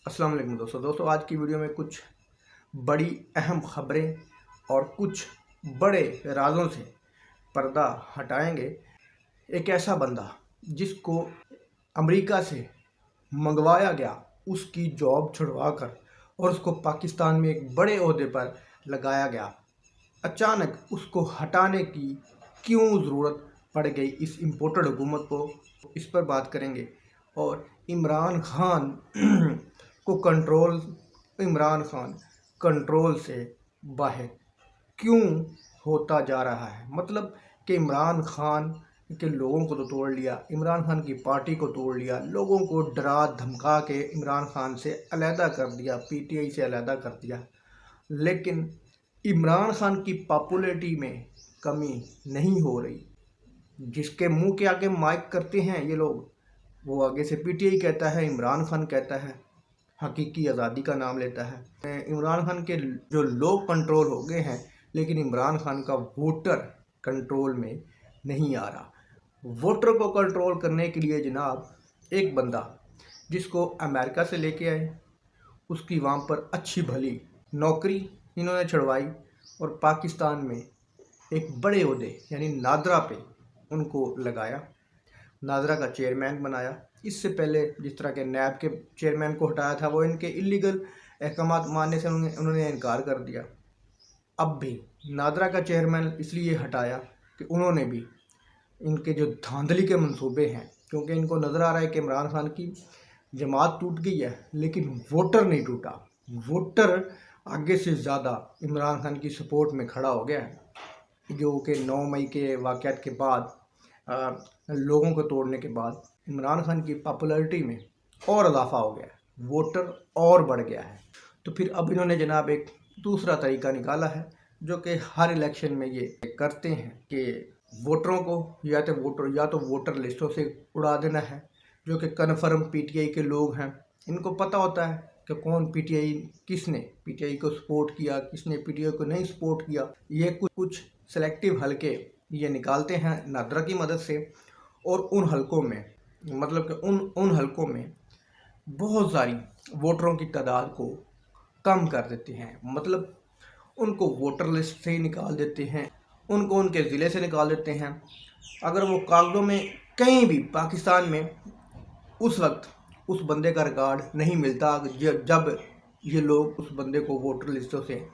अस्सलाम वालेकुम दोस्तों आज की वीडियो में कुछ बड़ी अहम खबरें और कुछ बड़े राजों से पर्दा हटाएंगे। एक ऐसा बंदा जिसको अमेरिका से मंगवाया गया, उसकी जॉब छुड़वाकर और उसको पाकिस्तान में एक बड़े ओहदे पर लगाया गया, अचानक उसको हटाने की क्यों ज़रूरत पड़ गई इस इम्पोर्टेड हुकूमत को, इस पर बात करेंगे। और इमरान खान कंट्रोल से बाहर क्यों होता जा रहा है। मतलब कि इमरान खान के लोगों को तो तोड़ लिया, इमरान खान की पार्टी को तोड़ लिया, लोगों को डरा धमका के इमरान खान से अलहदा कर दिया, पीटीआई से अलहदा कर दिया, लेकिन इमरान खान की पॉपुलैरिटी में कमी नहीं हो रही। जिसके मुंह के आगे माइक करते हैं ये लोग, वो आगे से पीटीआई कहता है, इमरान खान कहता है, हकीकी आज़ादी का नाम लेता है। इमरान खान के जो लोग कंट्रोल हो गए हैं, लेकिन इमरान खान का वोटर कंट्रोल में नहीं आ रहा। वोटर को कंट्रोल करने के लिए जनाब एक बंदा जिसको अमेरिका से लेके आए, उसकी वहाँ पर अच्छी भली नौकरी इन्होंने छुड़वाई और पाकिस्तान में एक बड़े ओहदे यानी नादरा पे उनको लगाया, नादरा का चेयरमैन बनाया। इससे पहले जिस तरह के नैब के चेयरमैन को हटाया था, वो इनके इलीगल अहकामात मानने से उन्होंने इनकार कर दिया। अब भी नादरा का चेयरमैन इसलिए हटाया कि उन्होंने भी इनके जो धांधली के मंसूबे हैं, क्योंकि इनको नज़र आ रहा है कि इमरान खान की जमात टूट गई है लेकिन वोटर नहीं टूटा। वोटर आगे से ज़्यादा इमरान खान की सपोर्ट में खड़ा हो गया है, जो कि 9 मई के वाक़यात के बाद लोगों को तोड़ने के बाद इमरान खान की पॉपुलैरिटी में और इजाफा हो गया है, वोटर और बढ़ गया है। तो फिर अब इन्होंने जनाब एक दूसरा तरीका निकाला है, जो कि हर इलेक्शन में ये करते हैं कि वोटरों को या तो वोटर लिस्टों से उड़ा देना है, जो कि कन्फर्म पीटीआई के लोग हैं। इनको पता होता है कि कौन किसने पीटीआई को सपोर्ट किया, किसने पीटीआई को नहीं सपोर्ट किया। ये कुछ सेलेक्टिव हलके ये निकालते हैं नादरा की मदद से, और उन हलकों में मतलब कि उन हलकों में बहुत सारी वोटरों की तादाद को कम कर देते हैं। मतलब उनको वोटर लिस्ट से ही निकाल देते हैं, उनको उनके ज़िले से निकाल देते हैं। अगर वो कागज़ों में कहीं भी पाकिस्तान में उस वक्त उस बंदे का रिकॉर्ड नहीं मिलता जब ये लोग उस बंदे को वोटर लिस्टों से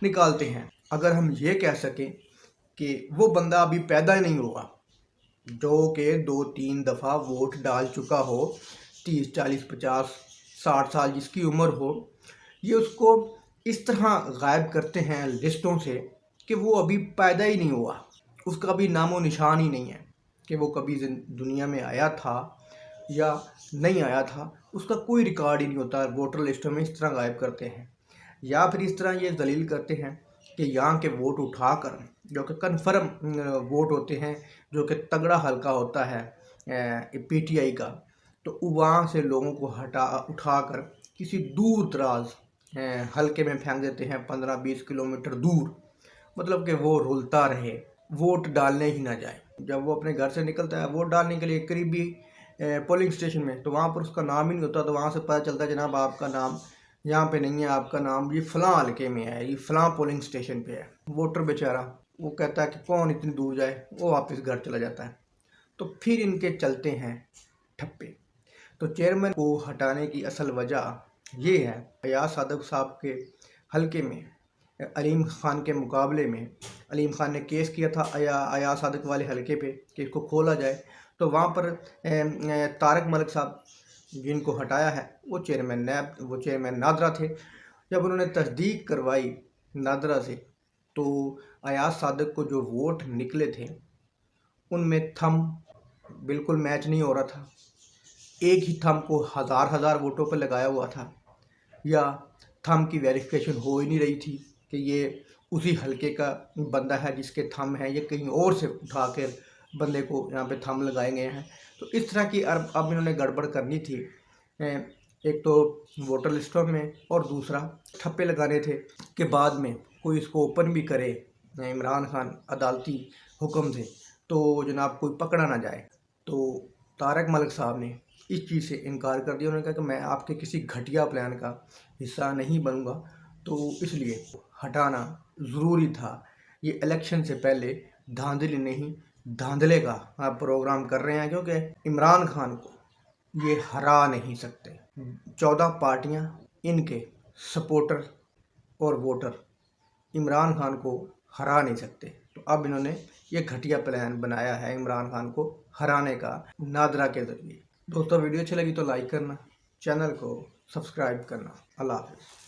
निकालते हैं। अगर हम ये कह सकें कि वो बंदा अभी पैदा ही नहीं हुआ, जो कि 2-3 दफ़ा वोट डाल चुका हो, 30, 40, 50, 60 साल जिसकी उम्र हो, ये उसको इस तरह गायब करते हैं लिस्टों से कि वो अभी पैदा ही नहीं हुआ, उसका भी नामो निशान ही नहीं है कि वो कभी दुनिया में आया था या नहीं आया था, उसका कोई रिकॉर्ड ही नहीं होता। वोटर लिस्टों में इस तरह गायब करते हैं, या फिर इस तरह ये दलील करते हैं कि यहाँ के वोट उठाकर, जो कि कन्फर्म वोट होते हैं, जो कि तगड़ा हल्का होता है पीटीआई का, तो वहाँ से लोगों को उठाकर किसी दूर दराज हल्के में फेंक देते हैं, 15-20 किलोमीटर दूर। मतलब कि वो रुलता रहे, वोट डालने ही ना जाए। जब वो अपने घर से निकलता है वोट डालने के लिए करीबी पोलिंग स्टेशन में, तो वहाँ पर उसका नाम ही नहीं होता। तो वहाँ से पता चलता है जनाब आपका नाम यहाँ पे नहीं है, आपका नाम ये फ़लाँ हल्के में है, ये फ़लाँ पोलिंग स्टेशन पे है। वोटर बेचारा वो कहता है कि कौन इतनी दूर जाए, वो वापस घर चला जाता है। तो फिर इनके चलते हैं ठप्पे। तो चेयरमैन को हटाने की असल वजह ये है, अयाज सादक साहब के हल्के में अलीम खान के मुकाबले में अलीम खान ने केस किया था अयाज सादक वाले हल्के पे कि इसको खोला जाए। तो वहाँ पर तारक मलिक साहब जिनको हटाया है वो चेयरमैन नादरा थे। जब उन्होंने तस्दीक करवाई नादरा से, तो अयाज सादक को जो वोट निकले थे उनमें थम बिल्कुल मैच नहीं हो रहा था। एक ही थम को हज़ार वोटों पर लगाया हुआ था, या थम की वेरिफिकेशन हो ही नहीं रही थी कि ये उसी हलके का बंदा है जिसके थम है, ये कहीं और से उठा कर बंदे को यहाँ पे थम लगाए गए हैं। तो इस तरह की अब इन्होंने गड़बड़ करनी थी, एक तो वोटर लिस्टों में और दूसरा ठप्पे लगाने थे कि बाद में कोई इसको ओपन भी करे इमरान खान अदालती हुक्म से, तो जनाब कोई पकड़ा ना जाए। तो तारक मलिक साहब ने इस चीज़ से इनकार कर दिया। उन्होंने कहा कि मैं आपके किसी घटिया प्लान का हिस्सा नहीं बनूंगा, तो इसलिए हटाना ज़रूरी था। ये इलेक्शन से पहले धांधली नहीं, धांधले का आप प्रोग्राम कर रहे हैं, क्योंकि इमरान खान को ये हरा नहीं सकते। 14 पार्टियां, इनके सपोर्टर और वोटर इमरान खान को हरा नहीं सकते। तो अब इन्होंने ये घटिया प्लान बनाया है इमरान खान को हराने का, नादरा के जरिए। दोस्तों, वीडियो अच्छी लगी तो लाइक करना, चैनल को सब्सक्राइब करना। अल्लाह हाफ़िज़।